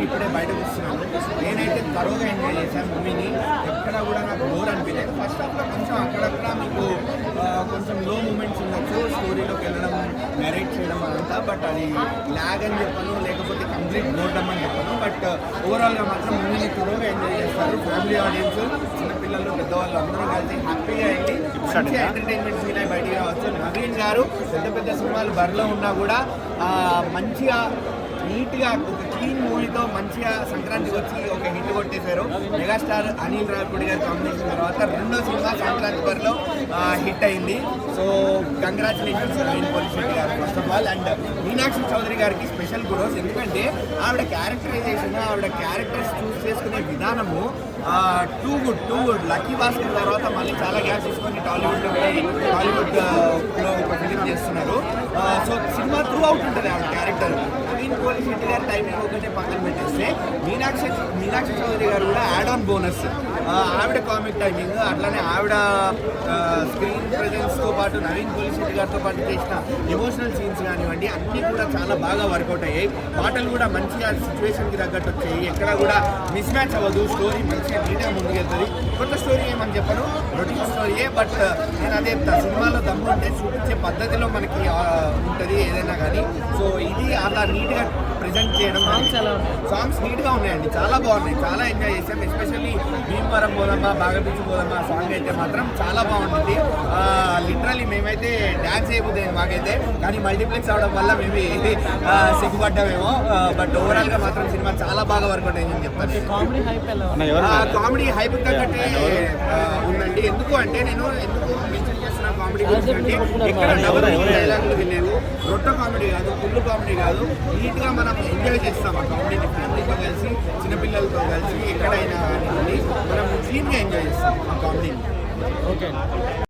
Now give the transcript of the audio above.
ఇప్పుడే బయటకు వస్తున్నాను. నేనైతే తరోగా ఎంజాయ్ చేశాను మూవీని. ఎక్కడ కూడా నాకు బోర్ అనిపించలేదు. ఫస్ట్ హాఫ్లో కొంచెం అక్కడక్కడ మీకు కొంచెం లో మూమెంట్స్ ఉండొచ్చు, స్టోరీలోకి వెళ్ళడం, నరేట్ చేయడం అదంతా. బట్ అది ల్యాగ్ అని చెప్పను, లేకపోతే కంప్లీట్ బోర్డమ్ అని చెప్పను. బట్ ఓవరాల్గా మాత్రం మూవీని తరోగా ఎంజాయ్ చేస్తారు. ఫ్యామిలీ ఆడియన్స్, చిన్నపిల్లలు, పెద్దవాళ్ళు అందరూ కలిసి హ్యాపీగా వెళ్ళి మంచి ఎంటర్టైన్మెంట్ ఫీల్ అయి బయటికి రావచ్చు. నవీన్ గారు పెద్ద పెద్ద సినిమాలు బరిలో ఉన్నా కూడా మంచిగా నీట్గా ఒక క్లీన్ మూవీతో మంచిగా సంక్రాంతికి వచ్చి ఒక హిట్ కొట్టేశారు. మెగాస్టార్ అనిల్ రావిపూడి గారి కాంబినేషన్ తర్వాత రెండో సినిమా సంక్రాంతి బరిలో హిట్ అయింది. సో కంగ్రాచులేషన్స్ నవీన్ పోలిశెట్టి గారు first of all. And Meenakshi Chaudhary గారికి స్పెషల్ కుడోస్. ఎందుకంటే ఆవిడ క్యారెక్టరైజేషన్, ఆవిడ క్యారెక్టర్స్ చూస్ చేసుకునే విధానము టూ గుడ్. లక్కీ భాస్కర్ తర్వాత మళ్ళీ చాలా గ్యాప్ తీసుకొని టాలీవుడ్లో ఒక ఫిలిం చేస్తున్నారు. సో సినిమా త్రూ అవుట్ ఉంటుంది ఆవిడ క్యారెక్టర్. నవీన్ పోలిశెట్టి గారి టైమింగ్ ఒకటే పక్కన పెట్టేస్తే మీనాక్షి చౌదరి గారు కూడా యాడ్ ఆన్ బోనస్. ఆవిడ కామిక్ టైమింగ్, అట్లానే ఆవిడ స్క్రీన్ ప్రెజెన్స్తో పాటు నవీన్ పోలిశెట్టి గారితో పాటు చేసిన ఎమోషనల్ సీన్స్ కానివ్వండి, అన్నీ కూడా చాలా బాగా వర్కౌట్ అయ్యాయి. పాటలు కూడా మంచిగా సిచ్యువేషన్కి తగ్గట్టు వచ్చాయి. ఎక్కడ కూడా మిస్ మ్యాచ్ అవ్వదు. స్టోరీ మంచిగా నీట్గా ముందుకెళ్తుంది. కొత్త స్టోరీ ఏమని చెప్పను, రొటీన్ స్టోరీయే. బట్ నేను అదే చెప్తాను, సినిమాలో దమ్ము ఉంటే చూపించే పద్ధతిలో మనకి ఉంటుంది ఏదైనా కానీ. సో ఇది అలా నీట్గా ప్రజెంట్ చేయడం. సాంగ్స్ నీట్గా ఉన్నాయండి, చాలా బాగున్నాయి, చాలా ఎంజాయ్ చేసాం. ఎస్పెషల్లీ భీమవరం పోదమ్మా, బాగబీచు పోదమ్మా సాంగ్ అయితే మాత్రం చాలా బాగుంటుంది. లిటరల్లీ మేమైతే డ్యాన్స్ చేయబోతుంది మాకైతే, కానీ మల్టీప్లెక్స్ అవడం వల్ల మేము సిగ్గుపడ్డామేమో. బట్ ఓవరాల్గా మాత్రం సినిమా చాలా బాగా వర్కౌట్ అయిందని చెప్తాను. కామెడీ హైప్ తగ్గట్టే ఉందండి. ఎందుకు అంటే నేను మెన్షన్ చేస్తున్న కామెడీ గురించి అంటే ఎక్కడ డబల్ డైలాగులు వినేవు, రొట్ట కామెడీ కాదు, ఫుల్ కామెడీ కాదు. నీట్గా మనం ఎంజాయ్ చేస్తాం ఆ కామెడీని. ఫ్యామిలీతో కలిసి, చిన్నపిల్లలతో కలిసి ఎక్కడైనా మనం క్లీన్గా ఎంజాయ్ చేస్తాం ఆ కామెడీని. ఓకే.